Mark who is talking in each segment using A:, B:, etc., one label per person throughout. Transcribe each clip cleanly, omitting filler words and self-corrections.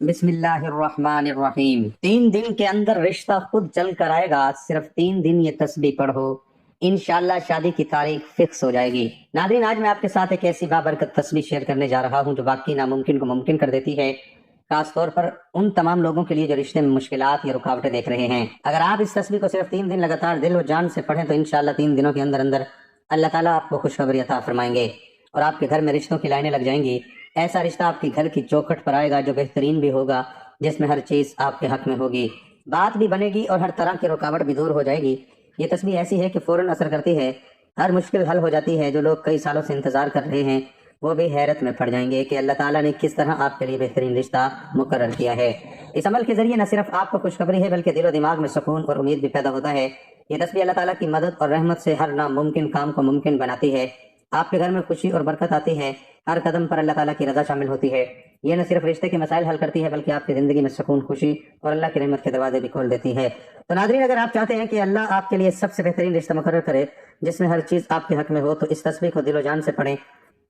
A: بسم اللہ الرحمن الرحیم۔ 3 دن کے اندر رشتہ خود چل کر آئے گا، صرف 3 دن یہ تسبیح پڑھو، انشاءاللہ شادی کی تاریخ فکس ہو جائے گی۔ ناظرین، آج میں آپ کے ساتھ ایک ایسی بابرکت تسبیح شیئر کرنے جا رہا ہوں جو باقی ناممکن کو ممکن کر دیتی ہے، خاص طور پر ان تمام لوگوں کے لیے جو رشتے میں مشکلات یا رکاوٹیں دیکھ رہے ہیں۔ اگر آپ اس تسبیح کو صرف 3 دن لگاتار دل و جان سے پڑھیں تو انشاءاللہ 3 دنوں کے اندر اندر اللہ تعالیٰ آپ کو خوشخبری عطا فرمائیں گے اور آپ کے گھر میں رشتوں کی لائنیں لگ جائیں گی۔ ایسا رشتہ آپ کے گھر کی چوکھٹ پر آئے گا جو بہترین بھی ہوگا، جس میں ہر چیز آپ کے حق میں ہوگی، بات بھی بنے گی اور ہر طرح کی رکاوٹ بھی دور ہو جائے گی۔ یہ تسبیح ایسی ہے کہ فوراً اثر کرتی ہے، ہر مشکل حل ہو جاتی ہے۔ جو لوگ کئی سالوں سے انتظار کر رہے ہیں وہ بھی حیرت میں پڑ جائیں گے کہ اللہ تعالیٰ نے کس طرح آپ کے لیے بہترین رشتہ مقرر کیا ہے۔ اس عمل کے ذریعے نہ صرف آپ کو خوشخبری ہے بلکہ دل و دماغ میں سکون اور امید بھی پیدا ہوتا ہے۔ یہ تسبیح اللہ تعالیٰ کی مدد اور رحمت سے ہر ناممکن کام کو ممکن بناتی ہے۔ آپ کے گھر میں خوشی اور برکت آتی ہے، ہر قدم پر اللہ تعالیٰ کی رضا شامل ہوتی ہے۔ یہ نہ صرف رشتے کے مسائل حل کرتی ہے بلکہ آپ کی زندگی میں سکون، خوشی اور اللہ کی رحمت کے دروازے بھی کھول دیتی ہے۔ تو ناظرین، اگر آپ چاہتے ہیں کہ اللہ آپ کے لیے سب سے بہترین رشتہ مقرر کرے جس میں ہر چیز آپ کے حق میں ہو، تو اس تسبیح کو دل و جان سے پڑھیں،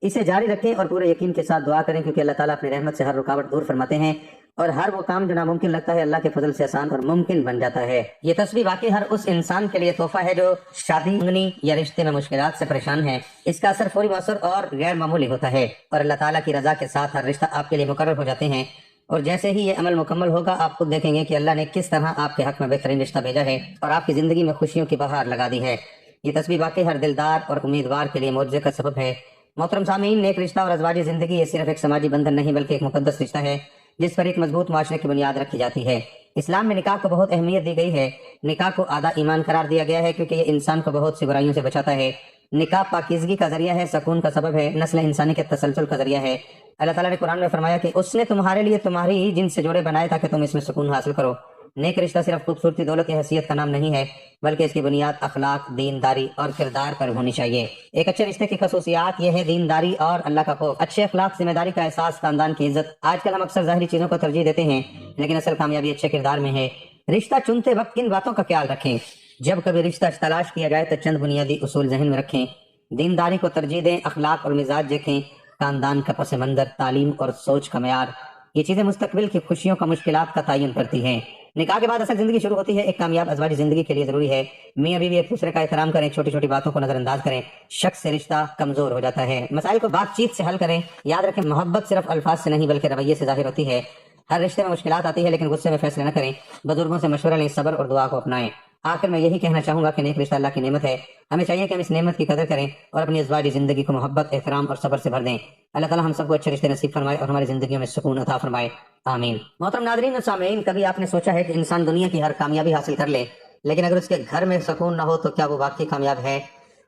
A: اسے جاری رکھیں اور پورے یقین کے ساتھ دعا کریں، کیونکہ اللہ تعالیٰ اپنی رحمت سے ہر رکاوٹ دور فرماتے ہیں اور ہر وہ کام جو ناممکن لگتا ہے اللہ کے فضل سے آسان اور ممکن بن جاتا ہے۔ یہ تسبیح واقعی ہر اس انسان کے لیے تحفہ ہے جو شادی، منگنی یا رشتے میں مشکلات سے پریشان ہے۔ اس کا اثر فوری، مؤثر اور غیر معمولی ہوتا ہے اور اللہ تعالیٰ کی رضا کے ساتھ ہر رشتہ آپ کے لیے مقرر ہو جاتے ہیں۔ اور جیسے ہی یہ عمل مکمل ہوگا آپ خود دیکھیں گے کہ اللہ نے کس طرح آپ کے حق میں بہترین رشتہ بھیجا ہے اور آپ کی زندگی میں خوشیوں کی بہار لگا دی ہے۔ یہ تسبیح واقعی ہر دلدار اور امیدوار کے لیے معجزے کا سبب ہے۔ محترم سامعین، نیک رشتہ اور ازواجی زندگی یہ صرف ایک سماجی بندھن نہیں بلکہ ایک مقدس رشتہ ہے جس پر ایک مضبوط معاشرے کی بنیاد رکھی جاتی ہے۔ اسلام میں نکاح کو بہت اہمیت دی گئی ہے۔ نکاح کو آدھا ایمان قرار دیا گیا ہے کیونکہ یہ انسان کو بہت سی برائیوں سے بچاتا ہے۔ نکاح پاکیزگی کا ذریعہ ہے، سکون کا سبب ہے، نسل انسانی کے تسلسل کا ذریعہ ہے۔ اللہ تعالیٰ نے قرآن میں فرمایا کہ اس نے تمہارے لیے تمہاری جن سے جوڑے بنائے تاکہ تم اس میں سکون حاصل کرو۔ نیک رشتہ صرف خوبصورتی، دولت یا حیثیت کا نام نہیں ہے بلکہ اس کی بنیاد اخلاق، دینداری اور کردار پر ہونی چاہیے۔ ایک اچھے رشتے کی خصوصیات یہ ہے: دینداری اور اللہ کا خوف، اچھے اخلاق، ذمہ داری کا احساس، خاندان کی عزت۔ آج کل ہم اکثر ظاہری چیزوں کو ترجیح دیتے ہیں لیکن اصل کامیابی اچھے کردار میں ہے۔ رشتہ چنتے وقت کن باتوں کا خیال رکھیں؟ جب کبھی رشتہ تلاش کیا جائے تو چند بنیادی اصول ذہن میں رکھیں۔ دینداری کو ترجیح دیں، اخلاق اور مزاج دیکھیں، خاندان کا پس منظر، تعلیم اور سوچ کا معیار۔ یہ چیزیں مستقبل کی خوشیوں کا، مشکلات کا تعین کرتی ہیں۔ نکاح کے بعد اصل زندگی شروع ہوتی ہے۔ ایک کامیاب ازواجی زندگی کے لیے ضروری ہے میاں بیوی ایک دوسرے کا احترام کریں، چھوٹی چھوٹی باتوں کو نظر انداز کریں۔ شک سے رشتہ کمزور ہو جاتا ہے۔ مسائل کو بات چیت سے حل کریں۔ یاد رکھیں، محبت صرف الفاظ سے نہیں بلکہ رویے سے ظاہر ہوتی ہے۔ ہر رشتے میں مشکلات آتی ہے لیکن غصے میں فیصلے نہ کریں، بزرگوں سے مشورہ لیں، صبر اور دعا کو اپنائیں۔ آخر میں یہی کہنا چاہوں گا کہ نیک رشتہ اللہ کی نعمت ہے، ہمیں چاہیے کہ ہم اس نعمت کی قدر کریں اور اپنی ازواجی زندگی کو محبت، احترام اور صبر سے بھر دیں۔ اللہ تعالیٰ ہم سب کو اچھے رشتے نصیب فرمائے اور ہماری زندگیوں میں سکون عطا فرمائے، آمین۔ محترم ناظرین و سامعین، کبھی آپ نے سوچا ہے کہ انسان دنیا کی ہر کامیابی حاصل کر لے لیکن اگر اس کے گھر میں سکون نہ ہو تو کیا وہ واقعی کامیاب ہے؟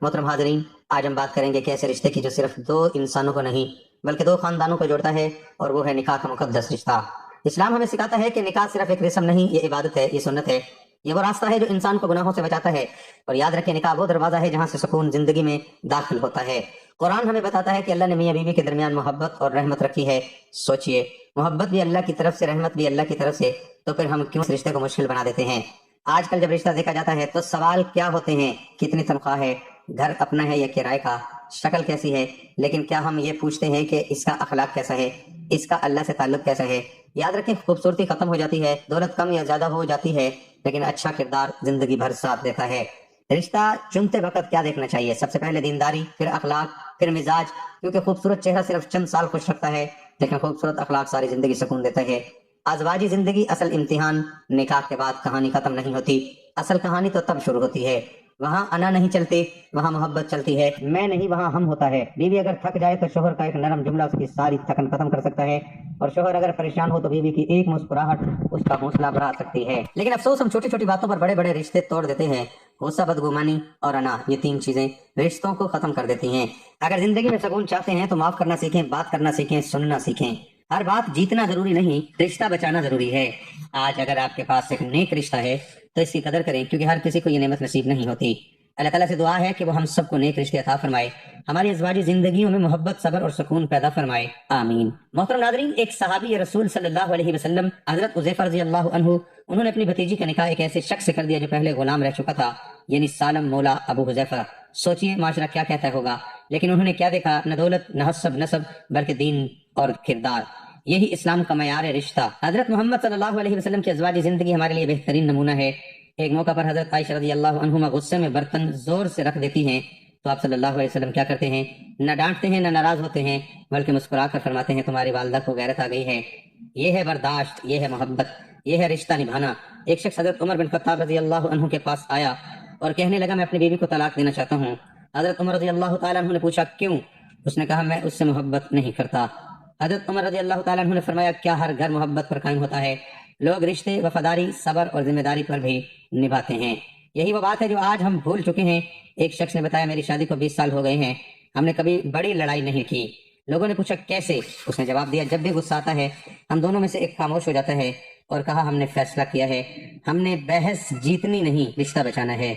A: محترم حاضرین، آج ہم بات کریں گے کہ ایسے رشتے کی جو صرف 2 انسانوں کو نہیں بلکہ 2 خاندانوں کو جوڑتا ہے، اور وہ ہے نکاح کا مقدس رشتہ۔ اسلام ہمیں سکھاتا ہے کہ نکاح صرف ایک رسم نہیں، یہ عبادت ہے، یہ سنت ہے، یہ وہ راستہ ہے جو انسان کو گناہوں سے بچاتا ہے۔ اور یاد رکھیں، نکاح وہ دروازہ ہے جہاں سے سکون زندگی میں داخل ہوتا ہے۔ قرآن ہمیں بتاتا ہے کہ اللہ نے میاں بیوی کے درمیان محبت اور رحمت رکھی ہے۔ سوچئے، محبت بھی اللہ کی طرف سے، رحمت بھی اللہ کی طرف سے، تو پھر ہم کیوں اس رشتے کو مشکل بنا دیتے ہیں؟ آج کل جب رشتہ دیکھا جاتا ہے تو سوال کیا ہوتے ہیں؟ کتنی تنخواہ ہے، گھر اپنا ہے یا کرائے کا، شکل کیسی ہے؟ لیکن کیا ہم یہ پوچھتے ہیں کہ اس کا اخلاق کیسا ہے، اس کا اللہ سے تعلق کیسا ہے؟ یاد رکھیں، خوبصورتی ختم ہو جاتی ہے، دولت کم یا زیادہ ہو جاتی ہے، لیکن اچھا کردار زندگی بھر ساتھ دیتا ہے۔ رشتہ چنتے وقت کیا دیکھنا چاہیے؟ سب سے پہلے دینداری، پھر اخلاق، پھر مزاج، کیونکہ خوبصورت چہرہ صرف چند سال خوش رکھتا ہے لیکن خوبصورت اخلاق ساری زندگی سکون دیتا ہے۔ ازواجی زندگی اصل امتحان، نکاح کے بعد کہانی ختم نہیں ہوتی، اصل کہانی تو تب شروع ہوتی ہے۔ وہاں انا نہیں چلتی، وہاں محبت چلتی ہے، میں نہیں وہاں ہم ہوتا ہے۔ بیوی اگر تھک جائے تو شوہر کا ایک نرم جملہ اس کی ساری تھکن ختم کر سکتا ہے، اور شوہر اگر پریشان ہو تو بیوی کی ایک مسکراہٹ اس کا حوصلہ بڑھا سکتی ہے۔ لیکن افسوس، ہم چھوٹی چھوٹی باتوں پر بڑے بڑے رشتے توڑ دیتے ہیں۔ غصہ، بدگمانی اور انا، یہ 3 چیزیں رشتوں کو ختم کر دیتی ہیں۔ اگر زندگی میں سکون چاہتے ہیں تو معاف کرنا سیکھیں، بات کرنا سیکھیں، سننا سیکھیں۔ ہر بات جیتنا ضروری نہیں، رشتہ بچانا ضروری ہے۔ آج اگر آپ کے پاس ایک نیک رشتہ ہے تو اس کی قدر کریں، کیونکہ ہر کسی کو یہ نعمت نصیب نہیں ہوتی۔ اللہ تعالیٰ سے دعا ہے کہ وہ ہم سب کو نیک رشتے عطا فرمائے، ہماری ازواجی زندگیوں میں محبت، صبر اور سکون پیدا فرمائے، آمین۔ محترم ناظرین، ایک صحابی رسول صلی اللہ علیہ وسلم حضرت حذیفہ رضی اللہ عنہ، انہوں نے اپنی بھتیجی کا نکاح ایک ایسے شخص سے کر دیا جو پہلے غلام رہ چکا تھا، یعنی سالم مولا ابو حذیفہ۔ سوچئے معاشرہ کیا کہتا ہوگا، لیکن انہوں نے کیا دیکھا؟ نہ دولت، نہ حسب نسب، بلکہ دین اور کردار۔ یہی اسلام کا معیار رشتہ۔ حضرت محمد صلی اللہ علیہ وسلم کی ازواجی زندگی ہمارے لیے بہترین نمونہ ہے۔ ایک موقع پر حضرت عائشہ رضی اللہ عنہما غصے میں برتن زور سے رکھ دیتی ہیں تو آپ صلی اللہ علیہ وسلم کیا کرتے ہیں؟ نہ ڈانٹتے ہیں نہ ناراض ہوتے ہیں، بلکہ مسکرا کر فرماتے ہیں تمہاری والدہ کو غیرت آ گئی ہے۔ یہ ہے برداشت، یہ ہے محبت، یہ ہے رشتہ نبھانا۔ ایک شخص حضرت عمر بن خطاب رضی اللہ عنہ کے پاس آیا اور کہنے لگا میں اپنی بیوی کو طلاق دینا چاہتا ہوں۔ حضرت عمر رضی اللہ تعالیٰ عنہ نے پوچھا کیوں؟ اس نے کہا میں اس سے محبت نہیں کرتا۔ حضرت عمر رضی اللہ تعالیٰ عنہ نے فرمایا کیا ہر گھر محبت پر قائم ہوتا ہے؟ لوگ رشتے، وفاداری، صبر اور ذمہ داری پر بھی نبھاتے ہیں۔ یہی وہ بات ہے جو آج ہم بھول چکے ہیں۔ ایک شخص نے بتایا میری شادی کو 20 سال ہو گئے ہیں، ہم نے کبھی بڑی لڑائی نہیں کی۔ لوگوں نے پوچھا کیسے؟ اس نے جواب دیا جب بھی غصہ آتا ہے ہم دونوں میں سے ایک خاموش ہو جاتا ہے اور کہا ہم نے فیصلہ کیا ہے، ہم نے بحث جیتنی نہیں رشتہ بچانا ہے۔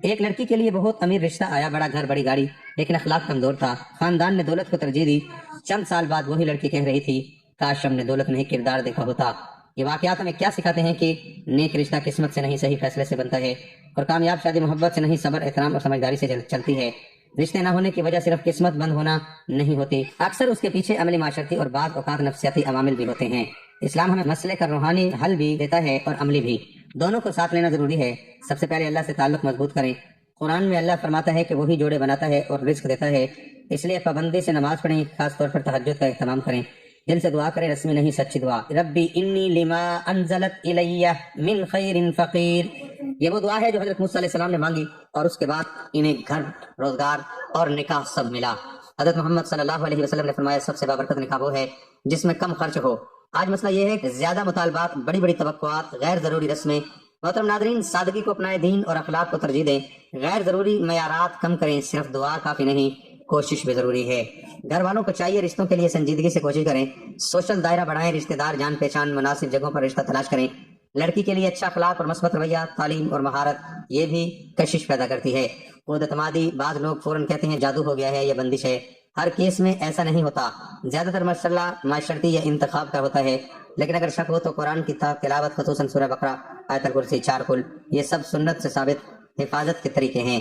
A: ایک لڑکی کے لیے بہت امیر رشتہ آیا، بڑا گھر، بڑی گاڑی، لیکن اخلاق کمزور تھا۔ خاندان نے دولت کو ترجیح دی۔ چند سال بعد وہی لڑکی کہہ رہی تھی کاش ہم نے دولت نہیں کردار دیکھا ہوتا۔ یہ واقعات ہمیں کیا سکھاتے ہیں کہ نیک رشتہ قسمت سے نہیں صحیح فیصلے سے بنتا ہے، اور کامیاب شادی محبت سے نہیں صبر، احترام اور سمجھداری سے چلتی ہے۔ رشتے نہ ہونے کی وجہ صرف قسمت بند ہونا نہیں ہوتی، اکثر اس کے پیچھے عملی، معاشرتی اور بعض اوقات نفسیاتی عوامل بھی ہوتے ہیں۔ اسلام ہمیں مسئلے کا روحانی حل بھی دیتا ہے اور عملی بھی، دونوں کو ساتھ لینا ضروری ہے۔ سب سے پہلے اللہ سے تعلق مضبوط کریں۔ قرآن میں اللہ فرماتا ہے کہ وہی جوڑے بناتا ہے اور رزق دیتا ہے، اس لیے پابندی سے نماز پڑھیں، خاص طور پر تہجد کا اہتمام کریں۔ دل سے دعا کریں، رسمی نہیں سچی دعا۔ ربی انی لما انزلت الی من خیر فقیر، یہ وہ دعا ہے جو حضرت موسیٰ علیہ السلام نے مانگی اور اس کے بعد انہیں گھر، روزگار اور نکاح سب ملا۔ حضرت محمد صلی اللہ علیہ وسلم نے فرمایا سب سے بابرکت نکاح وہ ہے جس میں کم خرچ ہو۔ آج مسئلہ یہ ہے کہ زیادہ مطالبات، بڑی بڑی توقعات، غیر ضروری رسمیں۔ محترم ناظرین، سادگی کو اپنائیں، دین اور اخلاق کو ترجیح دیں، غیر ضروری معیارات کم کریں۔ صرف دعا کافی نہیں، کوشش بھی ضروری ہے۔ گھر والوں کو چاہیے رشتوں کے لیے سنجیدگی سے کوشش کریں، سوشل دائرہ بڑھائیں، رشتہ دار جان پہچان مناسب جگہوں پر رشتہ تلاش کریں۔ لڑکی کے لیے اچھا اخلاق اور مثبت رویہ، تعلیم اور مہارت، یہ بھی کشش پیدا کرتی ہے۔ خود اعتمادی، بعض لوگ فوراً کہتے ہیں جادو ہو گیا ہے یا بندش ہے، ہر کیس میں ایسا نہیں ہوتا، زیادہ تر مسئلہ معاشرتی یا انتخاب کا ہوتا ہے۔ لیکن اگر شک ہو تو قرآن کی تلاوت، خصوصاً سورہ بقرہ، آیت الکرسی، 4 قل، یہ سب سنت سے ثابت حفاظت کے طریقے ہیں۔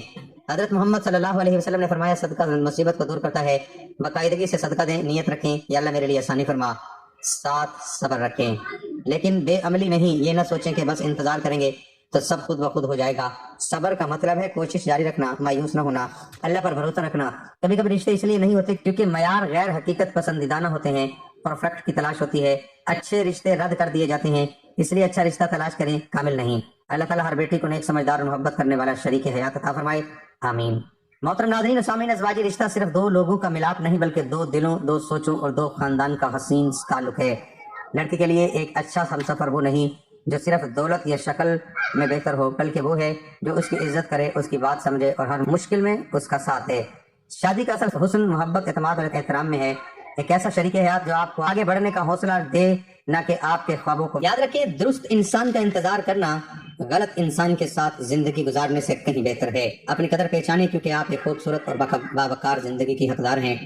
A: حضرت محمد صلی اللہ علیہ وسلم نے فرمایا صدقہ مصیبت کو دور کرتا ہے، باقاعدگی سے صدقہ دیں، نیت رکھیں یا اللہ میرے لیے آسانی فرما، ساتھ صبر رکھیں، لیکن بے عملی نہیں۔ یہ نہ سوچیں کہ بس انتظار کریں گے تو سب خود بخود ہو جائے گا۔ صبر کا مطلب ہے کوشش جاری رکھنا، مایوس نہ ہونا، اللہ پر بھروسہ رکھنا۔ کبھی کبھی رشتے اس لیے نہیں ہوتے کیونکہ معیار غیر حقیقت پسندیدہ نہ ہوتے ہیں، پرفیکٹ کی تلاش ہوتی ہے، اچھے رشتے رد کر دیے جاتے ہیں، اس لیے اچھا رشتہ تلاش کریں، کامل نہیں۔ اللہ تعالیٰ ہر بیٹی کو نیک، سمجھدار اور محبت کرنے والا شریک حیات عطا فرمائے، آمین۔ محترم ناظرین و سامعین، ازواجی رشتہ صرف دو لوگوں کا ملاپ نہیں بلکہ دو دلوں، دو سوچوں اور دو خاندان کا حسین تعلق ہے۔ لڑکی کے لیے ایک اچھا ہمسفر وہ نہیں جو صرف دولت یا شکل میں بہتر ہو، بلکہ وہ ہے جو اس کی عزت کرے، اس کی بات سمجھے اور ہر مشکل میں اس کا ساتھ دے۔ شادی کا اصل حسن محبت، اعتماد اور احترام میں ہے۔ ایک ایسا شریک حیات جو آپ کو آگے بڑھنے کا حوصلہ دے، نہ کہ آپ کے خوابوں کو۔ یاد رکھیں، درست انسان کا انتظار کرنا غلط انسان کے ساتھ زندگی گزارنے سے کہیں بہتر ہے۔ اپنی قدر پہچانیں کیونکہ آپ ایک خوبصورت اور باوقار زندگی کی حقدار ہیں۔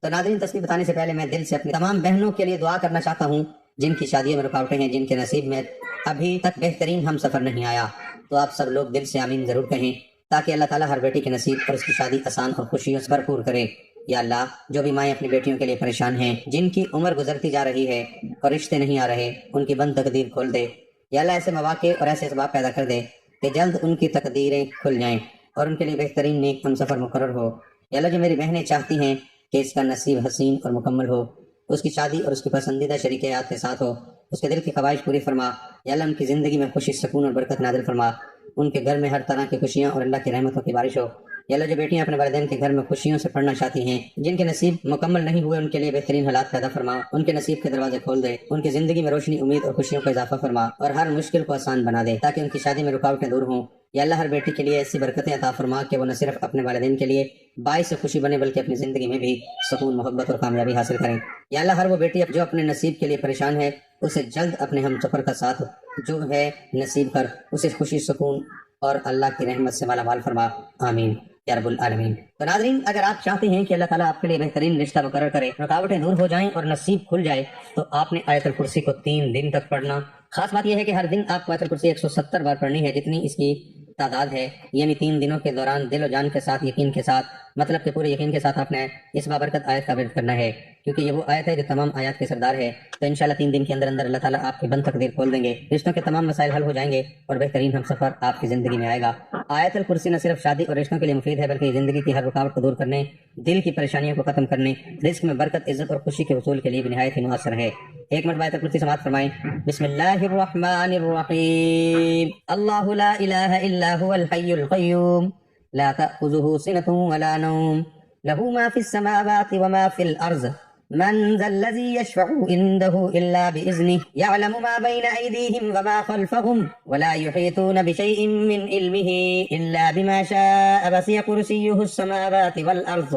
A: تو ناظرین، تصویر بتانے سے پہلے میں دل سے اپنی تمام بہنوں کے لیے دعا کرنا چاہتا ہوں جن کی شادیوں میں رکاوٹیں ہیں، جن کے نصیب میں ابھی تک بہترین ہم سفر نہیں آیا۔ تو آپ سب لوگ دل سے آمین ضرور کہیں تاکہ اللہ تعالیٰ ہر بیٹی کے نصیب اور اس کی شادی آسان اور خوشیوں سے بھرپور کرے۔ یا اللہ، جو بھی مائیں اپنی بیٹیوں کے لیے پریشان ہیں، جن کی عمر گزرتی جا رہی ہے اور رشتے نہیں آ رہے، ان کی بند تقدیر کھول دے۔ یا اللہ، ایسے مواقع اور ایسے اسباب پیدا کر دے کہ جلد ان کی تقدیریں کھل جائیں اور ان کے لیے بہترین نیک ہم سفر مقرر ہو۔ یا اللہ، جو میری بہنیں چاہتی ہیں کہ اس کا نصیب حسین اور مکمل ہو، اس کی شادی اور اس کی پسندیدہ شریک حیات کے ساتھ ہو، اس کے دل کی خواہش پوری فرما۔ یا اللہ، ان کی زندگی میں خوشی، سکون اور برکت نازل فرما، ان کے گھر میں ہر طرح کی خوشیاں اور اللہ کی رحمتوں کی بارش ہو۔ یا اللہ، جو بیٹیاں اپنے والدین کے گھر میں خوشیوں سے پڑھنا چاہتی ہیں، جن کے نصیب مکمل نہیں ہوئے، ان کے لیے بہترین حالات پیدا فرما، ان کے نصیب کے دروازے کھول دے، ان کی زندگی میں روشنی، امید اور خوشیوں کا اضافہ فرما اور ہر مشکل کو آسان بنا دے تاکہ ان کی شادی میں رکاوٹیں دور ہوں۔ یا اللہ، ہر بیٹی کے لیے ایسی برکتیں عطا فرما کہ وہ نہ صرف اپنے والدین کے لیے باعث خوشی بنے بلکہ اپنی زندگی میں بھی سکون، محبت اور کامیابی حاصل کریں۔ یا اللہ، ہر وہ بیٹی جو اپنے نصیب کے لیے پریشان ہے، اسے جلد اپنے ہم سفر کا ساتھ جو ہے نصیب کر، اسے خوشی، سکون اور اللہ کی رحمت سے مالا مال فرما، آمین یا رب العالمین۔ تو ناظرین، اگر آپ چاہتے ہیں کہ اللہ تعالیٰ آپ کے لیے بہترین رشتہ مقرر کرے، رکاوٹیں دور ہو جائیں اور نصیب کھل جائے، تو آپ نے آیت الکرسی کو 3 دن تک پڑھنا۔ خاص بات یہ ہے کہ ہر دن آپ کو آیت الکرسی 170 بار پڑھنی ہے، جتنی اس کی تعداد ہے، یعنی 3 دنوں کے دوران دل و جان کے ساتھ، یقین کے ساتھ، مطلب کہ پورے یقین کے ساتھ آپ نے اس بابرکت آیت کا ورد کرنا ہے۔ کیونکہ یہ وہ آیت ہے جو تمام آیات کے سردار ہے۔ تو انشاءاللہ 3 دن کے اندر اندر اللہ تعالیٰ آپ کی بند تقدیر کھول دیں گے، رشتوں کے تمام مسائل حل ہو جائیں گے اور بہترین ہم سفر آپ کی زندگی میں آئے گا۔ آیت الکرسی نہ صرف شادی اور رشتوں کے لیے مفید ہے بلکہ یہ زندگی کی ہر رکاوٹ کو دور کرنے، دل کی پریشانیوں کو ختم کرنے، رزق میں برکت، عزت اور خوشی کے حصول کے لیے بھی نہایت ہی مؤثر ہے۔ ایک مرتبہ آیت الکرسی سماعت فرمائیں۔ بسم اللہ الرحمن الرحیم، اللہ لا الہ الا هو الحی القیوم لا تأخذه سنة ولا نوم له ما في السماوات وما في الأرض من ذا الذي يشفع عنده إلا بإذنه يعلم ما بين أيديهم وما خلفهم ولا يحيطون بشيء من علمه إلا بما شاء وسع كرسيه السماوات والأرض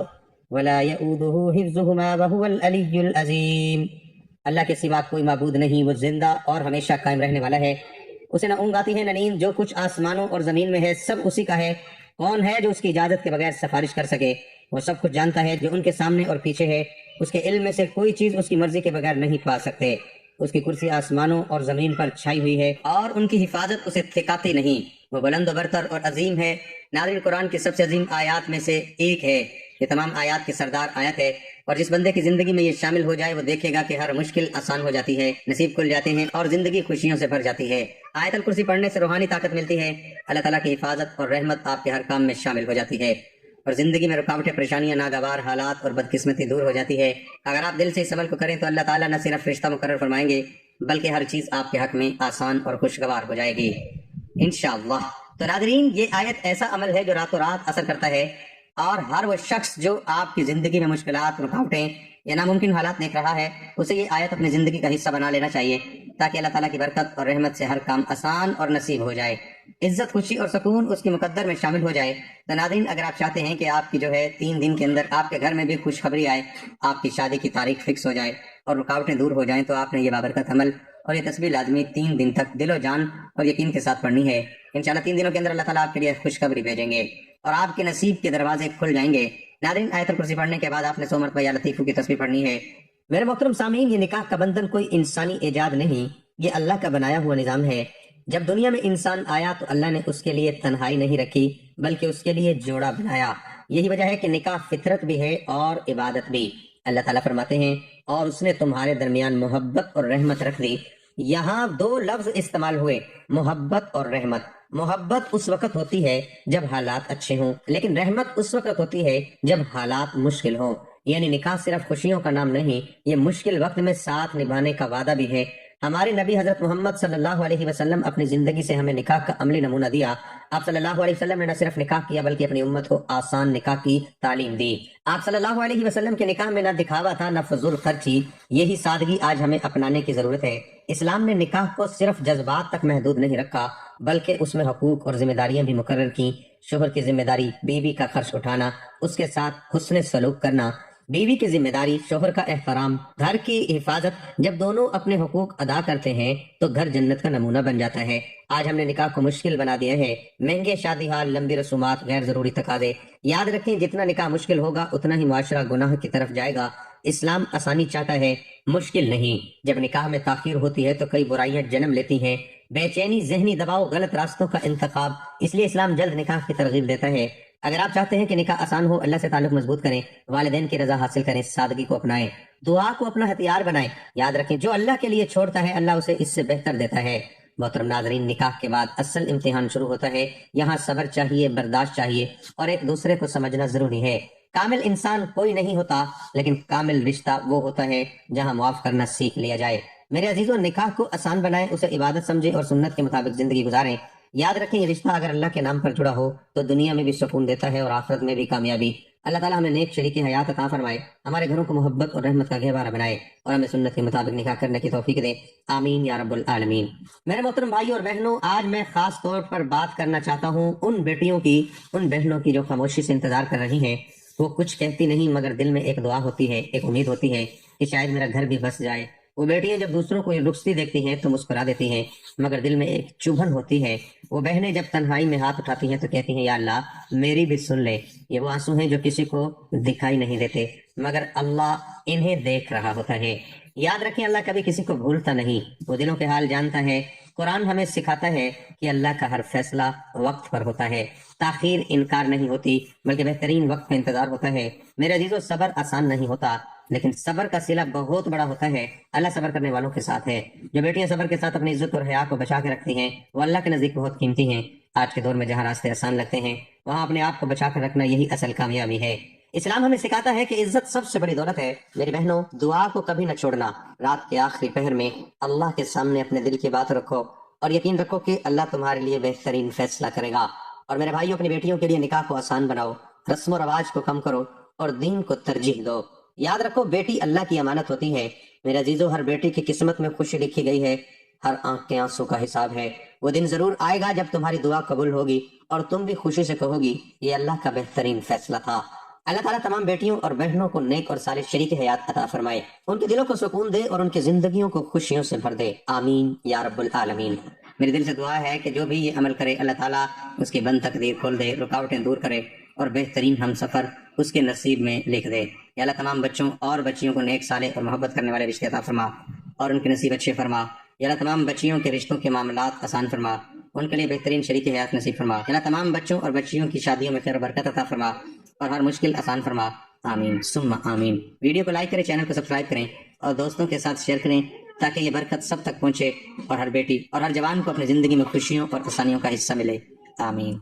A: ولا يؤوده حفظهما وهو العلي العظيم۔ اللہ کے سوا کوئی معبود نہیں، وہ زندہ اور ہمیشہ قائم رہنے والا ہے، اسے نہ اونگ آتی ہے نہ نیند، جو کچھ آسمانوں اور زمین میں ہے سب اسی کا ہے۔ کون ہے جو اس کی اجازت کے بغیر سفارش کر سکے؟ وہ سب کچھ جانتا ہے جو ان کے سامنے اور پیچھے ہے، اس کے علم میں سے کوئی چیز اس کی مرضی کے بغیر نہیں پا سکتے۔ اس کی کرسی آسمانوں اور زمین پر چھائی ہوئی ہے اور ان کی حفاظت اسے تھکاتی نہیں، وہ بلند و برتر اور عظیم ہے۔ ناظرین، قرآن کی سب سے عظیم آیات میں سے ایک ہے، یہ تمام آیات کی سردار آیت ہے، اور جس بندے کی زندگی میں یہ شامل ہو جائے وہ دیکھے گا کہ ہر مشکل آسان ہو جاتی ہے، نصیب کھل جاتے ہیں اور زندگی خوشیوں سے بھر جاتی ہے۔ آیت الکرسی پڑھنے سے روحانی طاقت ملتی ہے، اللہ تعالیٰ کی حفاظت اور رحمت آپ کے ہر کام میں شامل ہو جاتی ہے، اور زندگی میں رکاوٹیں، پریشانیاں، ناگوار حالات اور بدقسمتی دور ہو جاتی ہے۔ اگر آپ دل سے اس عمل کو کریں تو اللہ تعالیٰ نہ صرف رشتہ مقرر فرمائیں گے بلکہ ہر چیز آپ کے حق میں آسان اور خوشگوار ہو جائے گی انشاءاللہ۔ تو ناظرین، یہ آیت ایسا عمل ہے جو راتوں رات اثر کرتا ہے، اور ہر وہ شخص جو آپ کی زندگی میں مشکلات، رکاوٹیں یا ناممکن حالات دیکھ رہا ہے اسے یہ آیت اپنی زندگی کا حصہ بنا لینا چاہیے تاکہ اللہ تعالیٰ کی برکت اور رحمت سے ہر کام آسان اور نصیب ہو جائے، عزت، خوشی اور سکون اس کی مقدر میں شامل ہو جائے۔ تو ناظرین، اگر آپ چاہتے ہیں کہ آپ کی 3 دن کے اندر آپ کے گھر میں بھی خوشخبری آئے، آپ کی شادی کی تاریخ فکس ہو جائے اور رکاوٹیں دور ہو جائیں، تو آپ نے یہ بابرکت عمل اور یہ تسبیح لازمی 3 دن تک دل و جان اور یقین کے ساتھ پڑھنی ہے۔ انشاءاللہ 3 دنوں کے اندر اللہ تعالیٰ آپ کے لیے خوشخبری بھیجیں گے اور آپ کے نصیب کے دروازے کھل جائیں گے۔ ناظرین، آیت الکرسی پڑھنے کے بعد آپ نے 100 مرتبہ یا لطیفو کی تسبیح پڑھنی ہے۔ میرے محترم سامعین، یہ نکاح کا بندھن کوئی انسانی ایجاد نہیں، یہ اللہ کا بنایا ہوا نظام ہے۔ جب دنیا میں انسان آیا تو اللہ نے اس کے لیے تنہائی نہیں رکھی بلکہ اس کے لیے جوڑا بنایا۔ یہی وجہ ہے کہ نکاح فطرت بھی ہے اور عبادت بھی۔ اللہ تعالیٰ فرماتے ہیں، اور اس نے تمہارے درمیان محبت اور رحمت رکھ دی۔ یہاں 2 لفظ استعمال ہوئے، محبت اور رحمت۔ محبت اس وقت ہوتی ہے جب حالات اچھے ہوں، لیکن رحمت اس وقت ہوتی ہے جب حالات مشکل ہوں۔ یعنی نکاح صرف خوشیوں کا نام نہیں، یہ مشکل وقت میں ساتھ نبھانے کا وعدہ بھی ہے۔ ہمارے نبی حضرت محمد صلی اللہ علیہ وسلم اپنی زندگی سے ہمیں نکاح کا عملی نمونہ دیا۔ آپ صلی اللہ علیہ وسلم نے نہ صرف نکاح کیا بلکہ اپنی امت کو آسان نکاح کی تعلیم دی۔ آپ صلی اللہ علیہ وسلم کے نکاح میں نہ دکھاوا تھا نہ فضول خرچی، یہی سادگی آج ہمیں اپنانے کی ضرورت ہے۔ اسلام نے نکاح کو صرف جذبات تک محدود نہیں رکھا بلکہ اس میں حقوق اور ذمہ داریاں بھی مقرر کیں۔ شوہر کی ذمہ داری بیوی کا خرچ اٹھانا، اس کے ساتھ حسن سلوک کرنا، بیوی کی ذمہ داری شوہر کا احترام، گھر کی حفاظت۔ جب دونوں اپنے حقوق ادا کرتے ہیں تو گھر جنت کا نمونہ بن جاتا ہے۔ آج ہم نے نکاح کو مشکل بنا دیا ہے، مہنگے شادی ہال، لمبی رسومات، غیر ضروری تقاضے۔ یاد رکھیں، جتنا نکاح مشکل ہوگا اتنا ہی معاشرہ گناہ کی طرف جائے گا۔ اسلام آسانی چاہتا ہے، مشکل نہیں۔ جب نکاح میں تاخیر ہوتی ہے تو کئی برائیاں جنم لیتی ہیں، بے چینی، ذہنی دباؤ، غلط راستوں کا انتخاب۔ اس لیے اسلام جلد نکاح کی ترغیب دیتا ہے۔ اگر آپ چاہتے ہیں کہ نکاح آسان ہو، اللہ سے تعلق مضبوط کریں، والدین کی رضا حاصل کریں، سادگی کو اپنائیں، دعا کو اپنا ہتھیار بنائیں۔ یاد رکھیں، جو اللہ کے لیے چھوڑتا ہے اللہ اسے اس سے بہتر دیتا ہے۔ محترم ناظرین، نکاح کے بعد اصل امتحان شروع ہوتا ہے۔ یہاں صبر چاہیے، برداشت چاہیے اور ایک دوسرے کو سمجھنا ضروری ہے۔ کامل انسان کوئی نہیں ہوتا، لیکن کامل رشتہ وہ ہوتا ہے جہاں معاف کرنا سیکھ لیا جائے۔ میرے عزیزوں، نکاح کو آسان بنائیں، اسے عبادت سمجھیں اور سنت کے مطابق زندگی گزاریں۔ یاد رکھیں، یہ رشتہ اگر اللہ کے نام پر جڑا ہو تو دنیا میں بھی سکون دیتا ہے اور آخرت میں بھی کامیابی۔ اللہ تعالیٰ ہمیں نیک شریک حیات عطا فرمائے، ہمارے گھروں کو محبت اور رحمت کا گہوارہ بنائے اور ہمیں سنت کے مطابق نکاح کرنے کی توفیق دے، آمین یا رب العالمین۔ میرے محترم بھائی اور بہنوں، آج میں خاص طور پر بات کرنا چاہتا ہوں ان بیٹیوں کی، ان بہنوں کی جو خاموشی سے انتظار کر رہی ہیں۔ وہ کچھ کہتی نہیں مگر دل میں ایک دعا ہوتی ہے، ایک امید ہوتی ہے کہ شاید میرا گھر بھی بس جائے۔ وہ بیٹیاں جب دوسروں کو رخصتی دیکھتی ہیں تو مسکرا دیتی ہیں مگر دل میں ایک چبھن ہوتی ہے۔ وہ بہنیں جب تنہائی میں ہاتھ اٹھاتی ہیں تو کہتی ہیں، یا اللہ میری بھی سن لے۔ یہ وہ آنسو ہیں جو کسی کو دکھائی نہیں دیتے مگر اللہ انہیں دیکھ رہا ہوتا ہے۔ یاد رکھیں، اللہ کبھی کسی کو بھولتا نہیں، وہ دلوں کے حال جانتا ہے۔ قرآن ہمیں سکھاتا ہے کہ اللہ کا ہر فیصلہ وقت پر ہوتا ہے، تاخیر انکار نہیں ہوتی بلکہ بہترین وقت کا انتظار ہوتا ہے۔ میرے عزیزو، صبر آسان نہیں ہوتا، لیکن صبر کا صلہ بہت بڑا ہوتا ہے، اللہ صبر کرنے والوں کے ساتھ ہے۔ جو بیٹیاں صبر کے ساتھ اپنی عزت اور حیا کو بچا کے رکھتی ہیں وہ اللہ کے نزدیک بہت قیمتی ہیں۔ آج کے دور میں جہاں راستے آسان لگتے ہیں وہاں اپنے آپ کو بچا کر رکھنا یہی اصل کامیابی ہے۔ اسلام ہمیں سکھاتا ہے کہ عزت سب سے بڑی دولت ہے۔ میری بہنوں، دعا کو کبھی نہ چھوڑنا۔ رات کے آخری پہر میں اللہ کے سامنے اپنے دل کی بات رکھو اور یقین رکھو کہ اللہ تمہارے لیے بہترین فیصلہ کرے گا۔ اور میرے بھائیوں، اپنی بیٹیوں کے لیے نکاح کو آسان بناؤ، رسم و رواج کو کم کرو اور دین کو ترجیح دو۔ یاد رکھو، بیٹی اللہ کی امانت ہوتی ہے۔ میرے عزیزو، ہر بیٹی کی قسمت میں خوشی لکھی گئی ہے، ہر آنکھ کے آنسو کا حساب ہے۔ وہ دن ضرور آئے گا جب تمہاری دعا قبول ہوگی اور تم بھی خوشی سے کہو گی یہ اللہ کا بہترین فیصلہ تھا۔ اللہ تعالیٰ تمام بیٹیوں اور بہنوں کو نیک اور صالح شریک حیات عطا فرمائے، ان کے دلوں کو سکون دے اور ان کی زندگیوں کو خوشیوں سے بھر دے، آمین یا رب العالمین۔ میرے دل سے دعا ہے کہ جو بھی یہ عمل کرے اللہ تعالیٰ اس کی بند تقدیر کھول دے، رکاوٹیں دور کرے اور بہترین ہم سفر اس کے نصیب میں لکھ دے۔ یا اللہ تمام بچوں اور بچیوں کو نیک صالح اور محبت کرنے والے رشتے عطا فرما اور ان کے نصیب اچھے فرما۔ یا اللہ تمام بچیوں کے رشتوں کے معاملات آسان فرما، ان کے لیے بہترین شریک حیات نصیب فرما۔ یا اللہ تمام بچوں اور بچیوں کی شادیوں میں خیر و برکت عطا فرما اور ہر مشکل آسان فرما، آمین ثم آمین۔ ویڈیو کو لائک کریں، چینل کو سبسکرائب کریں اور دوستوں کے ساتھ شیئر کریں تاکہ یہ برکت سب تک پہنچے اور ہر بیٹی اور ہر جوان کو اپنی زندگی میں خوشیوں اور آسانیوں کا حصہ ملے، آمین۔